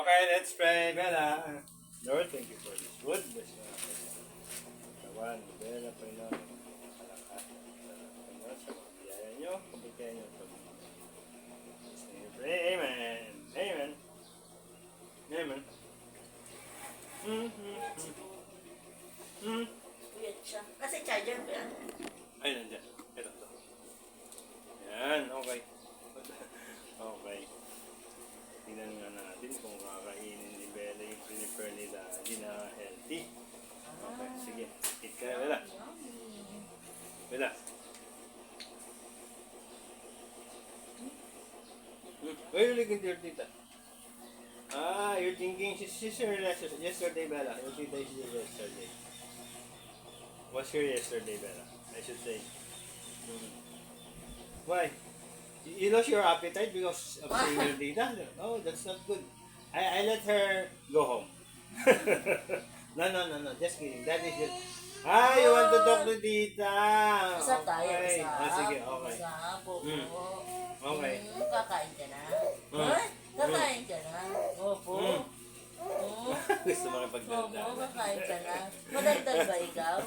Okay, let's pray. Bella. Lord, thank you for this food. Bless you. Kawan, Bella, Panginoon. Malakas. Panginoon, sa mga biyaya nyo. Kabigyan nyo. Amen. Amen. Amen. Weird siya. Kasi charger ba yan? Ay, nandiyan. Ito, ito. Yan, okay. Okay. Tingnan nga natin kung kakainin ni Bella yung prepare nila. Hindi na healthy. Okay, sige. Eat ka na, Bella. Bella. Why are you looking to your tita? Ah, you're thinking she's here yesterday, Bella. Your tita is here yesterday. Was here yesterday, Bella. I should say. Why? You lost your appetite because of seeing your tita? Oh, that's not good. I let her go home. No. Just kidding. That is just... Ah, you want to talk to tita. Usap tayo, Okay. usap. Ah, sige, okay. Usap, opo. Okay. Kakain ka na? Ha? Kakain ka na? Opo. Gusto mo Opo, kapagdaldal. kakain ka na. Madaldal ba ikaw?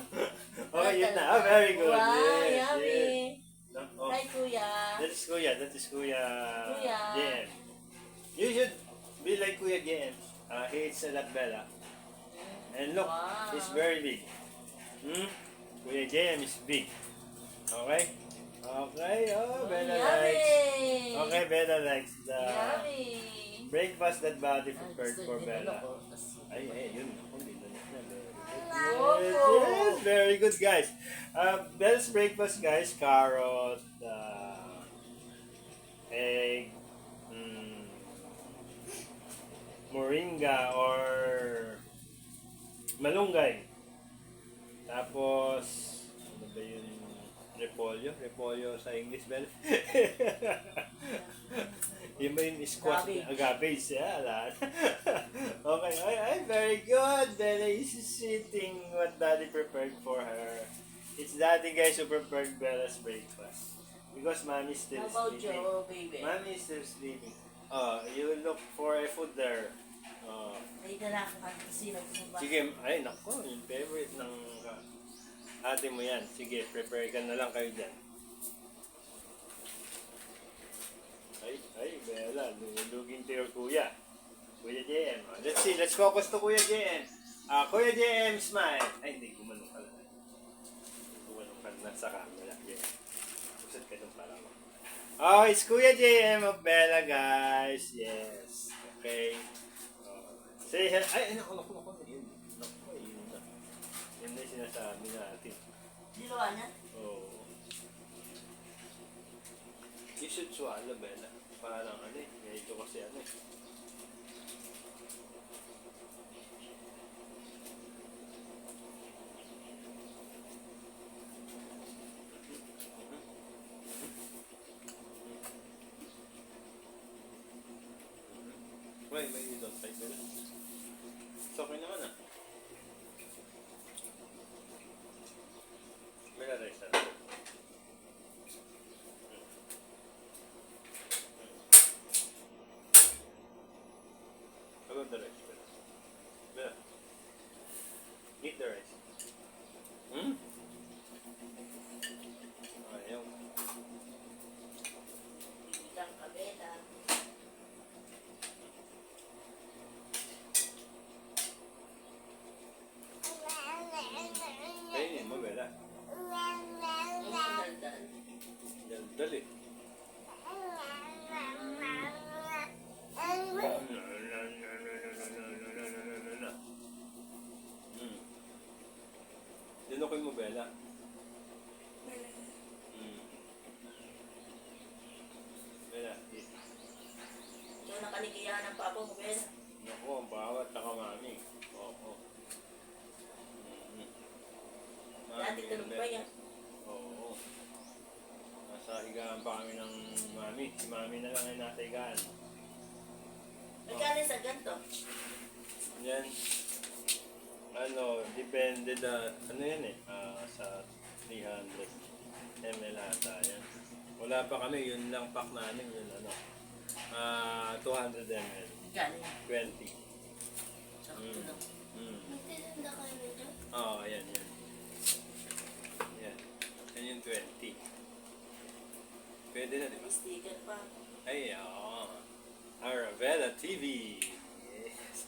Okay, yun na. Ah, very good. Wow, Yes, yummy. yes. Oh. Hi, kuya. That is Kuya. That is Kuya. Kuya. JM. You should be like Kuya JM. He eats a lot, Bella. And look, Wow. he's very big. Kuya JM is big. Okay? Okay. Oh, Bella likes. Yummy. Okay, Bella likes the Yummy. breakfast that Body Ay, prepared gusto for din Bella. ako. Kasi- Ay, yun. Hindi na. Opo. Yes, very good, guys. Bella's breakfast, guys. Carrot, egg, moringa or malunggay. Tapos, ano ba yun? Repolyo? Repolyo sa English, Bella? Yun ba yung squash? Agaves, yeah, lahat. Okay, ay, very good. Bella is sitting what Daddy prepared for her. It's Daddy, guys, who prepared Bella's breakfast. Because Mommy's still How about sleeping. you, baby? Mommy is still sleeping. You will look for a food there. Ay, nalakad kasi nagsuba. Sige, ay, nako, yung favorite ng ate mo yan. Sige, prepare ka na lang kayo dyan. Ay, Bella, lugin to your kuya. Kuya JM. Let's see, let's focus to Kuya JM. Kuya JM, smile. Ay, hindi, gumanong ka lang. Gumanong ka na sa camera. Yeah. Pusat ka dun para mo. Oh, it's Kuya JM of Bella, guys. Yes. Okay. Say hello. Ay, naku. Yun. Naku, yun na. Yun na yung sinasabi natin. Dilawa niya? Oo. You should swallow, Bella. Parang ano eh. Medyo kasi ano eh. Why you don't like Bella? It's okay naman ah. Bella rice na. How about the rice, Bella? Bella. Eat the rice. Ayaw. Ibigang kabela. Kainin mo, Bella. Ang daldal. Daldal eh. Dinukin mo, Bella. Bella, eat. Ito nakaligayahan ng papa mo, Ben. Naku, ang bawat taka mami. Oo. Dati tulog pa yan. Oo. Nasa higaan pa kami ng mami. Si mami na lang ay nasa higaan. Magkano sa ganito? Yan. Depende ano yan eh. Sa 300 ml ata yan. Wala pa kami, yun lang pack namin, yun 200 ml. Galing. 20. Sakto lang. Magtitinda kayo medyo? Oo, ayan, yan. Yan. Yan yung 20. Pwede na, di ba? May sticker pa. Ay, oo. Arabella TV. Yes.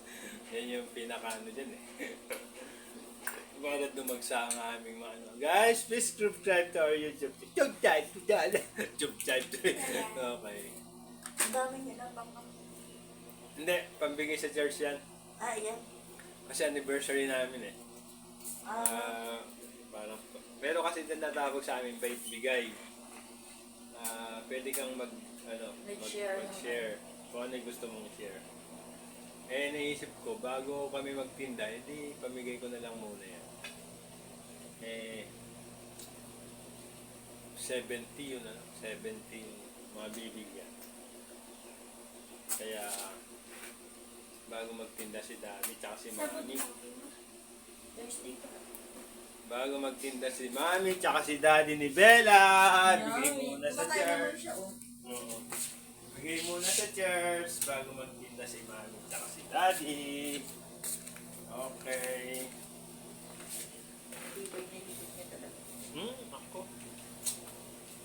Yan yung pinaka-ano dyan eh. Para dumagsa ang aming mga ano. Guys, please subscribe to our YouTube. Subscribe to that. Subscribe to it. Okay. Ang dami niya na bang. Hindi, pambigay sa church yan. Ah, yan. Kasi anniversary namin eh. Parang, pero kasi din natawag sa amin bigay. Pwede kang Mag-share. mag-share. Kung ano yung gusto mong share. Eh, naisip ko, bago kami magtinda, edi pamigay ko na lang muna yan. Eh, 70 yun, 70 yung mga bibigyan. Kaya, bago magtinda si Daddy, tsaka si Mami. Yung sticker. Bago magtinda si Mami, tsaka si Daddy ni Bella. Bigay muna sa Kumakain naman church. siya, oh. Oo. Bigay muna sa church bago magtinda si Mami tsaka si Daddy. Okay. Tibay na isip niya talaga. Ako.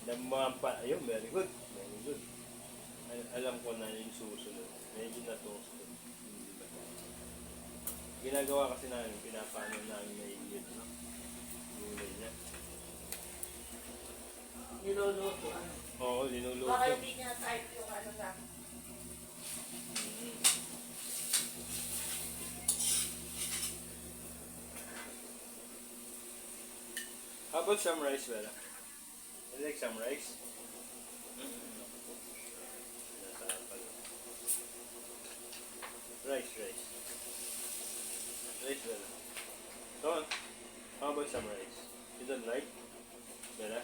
Damang pa. Ayun, very good. Very good. Alam ko na yung susunod. Medyo na-toasted. Hindi ba? Ginagawa kasi namin, pinapaano namin may yun, no? Gulay niya. Niloloto, ano. Oo, linuluto. Baka hindi niya type yung ano na. Mm. How about some rice, Bella? You like some rice? Rice. Rice, Bella. Come on. How about some rice? You don't like? Bella?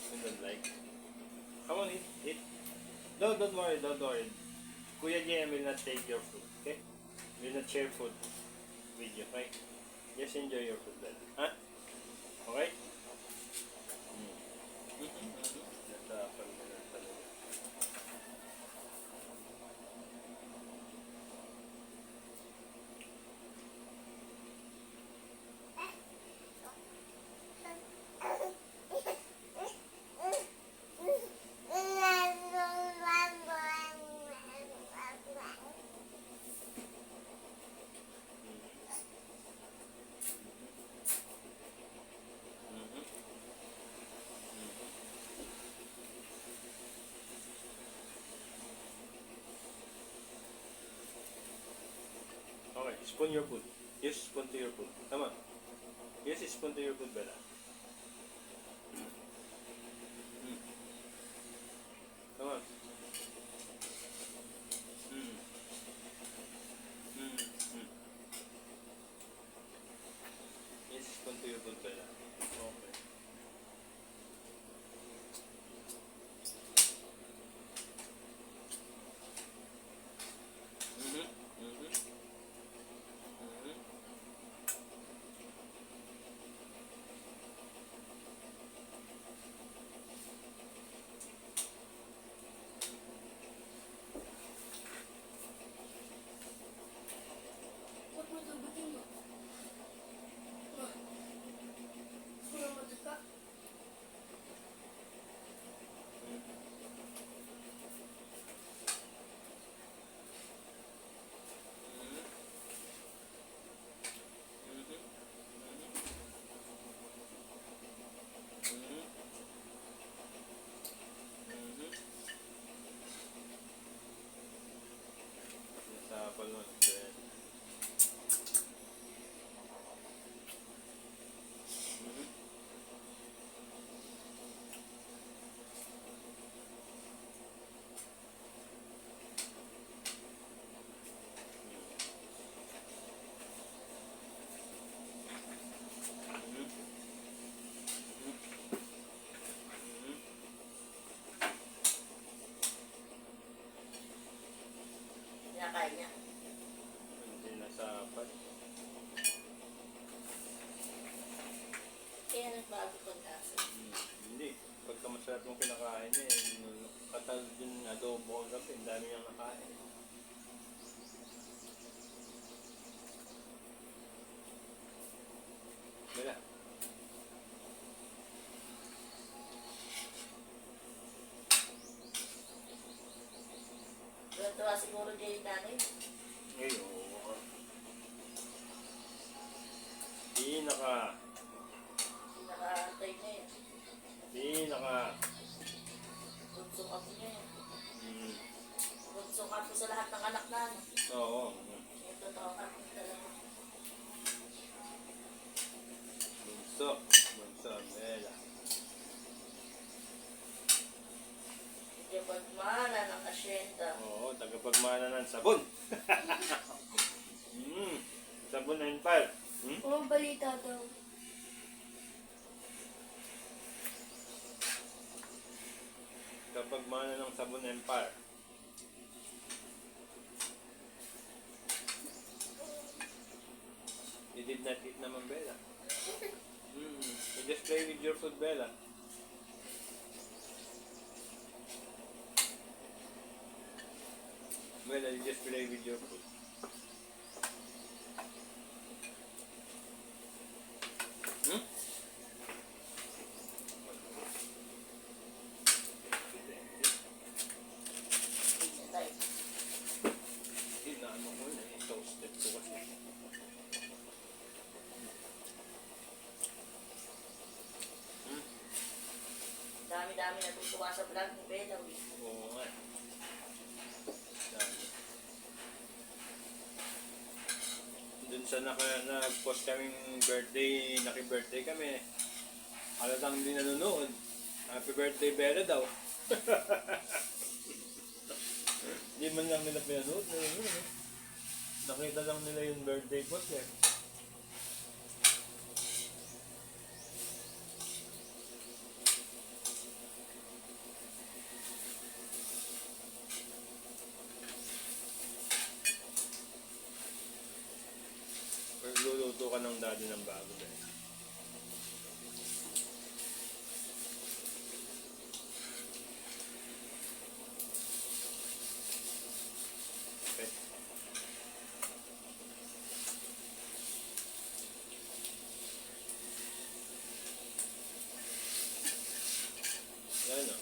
You don't like? Come on, eat. No, don't worry. Kuya JM will not take your food, okay? Will not share food with you, okay? Just enjoy your food, Bella. Huh? Okay? Natapal na lang talaga. Okay, spoon your food. Use spoon to your food. Come on. Use a spoon to your food, Bella. Come on. Use a spoon to your food, Bella. Okay. Huwag mo tubutin mo. Puro mo ito pa. Nasapal mo. Kinakain niya. Hindi nasapal. Kaya nagbago pag lasa. Hindi. Pagka masarap mong kinakain eh, katal din adobo ang gabi, ang dami niyang nakain. siguro Jay namin. Ngayon, pinaka, Pinakaantay niya yun. pinaka, Bunsong apo niya yun. mm, Bunsong apo sa lahat ng anak na. Ano. oo, Yung totoo apo talaga. bunso, bunso, Bella. Hindi pagmana ng asyenda. Oo, tagapagmana ng sabon. Sabon and pal. Oo, balita daw. Tagapagmana ng sabon and pal. You did not eat naman, Bella. You just play with your food, Bella. Bella, you just play with your food. Hmm? Hindi tayo. Inaano ko na, toasted ko kasi. Dami-dami natutuwa sa vlog ni Bella. Oo nga. Dami. Dun sa nag-post kaming birthday, naki-birthday kami. Halatang hindi nanonood. Happy birthday, Bella daw. Hindi man lang nila pinanood. Nakita lang nila yung birthday post eh. Luluto ka ng daddy ng bago dahil. Okay. Yan o.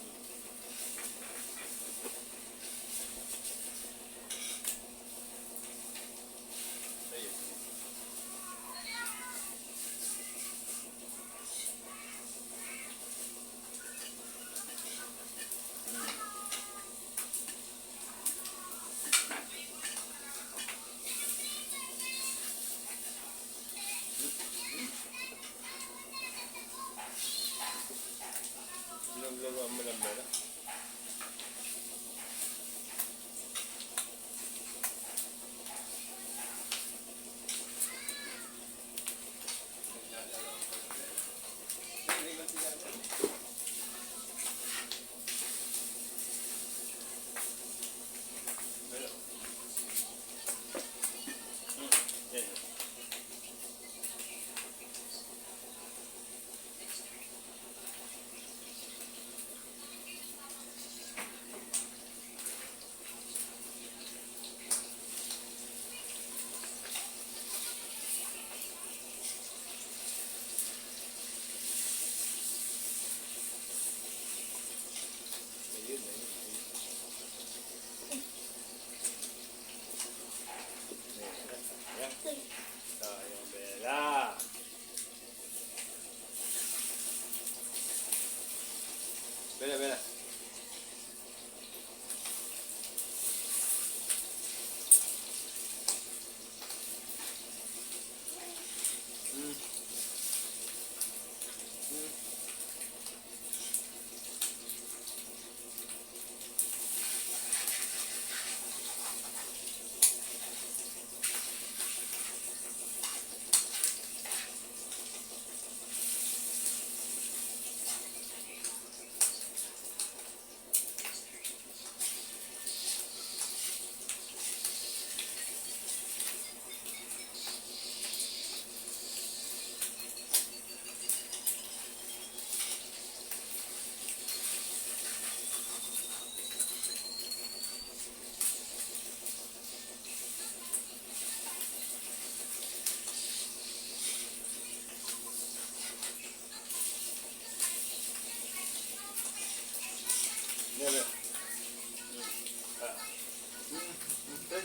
Ayun.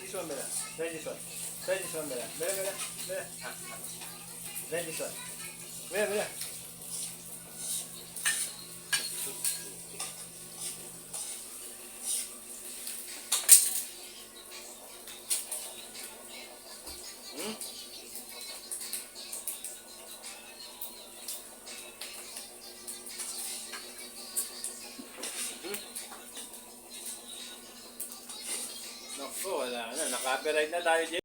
this one, Bella. Try this one. Try this one, Bella. Bella, Bella. Bella. Try this one. Bella, Bella. Hmm? Naku, wala na. Naka-copyright na tayo, Jen.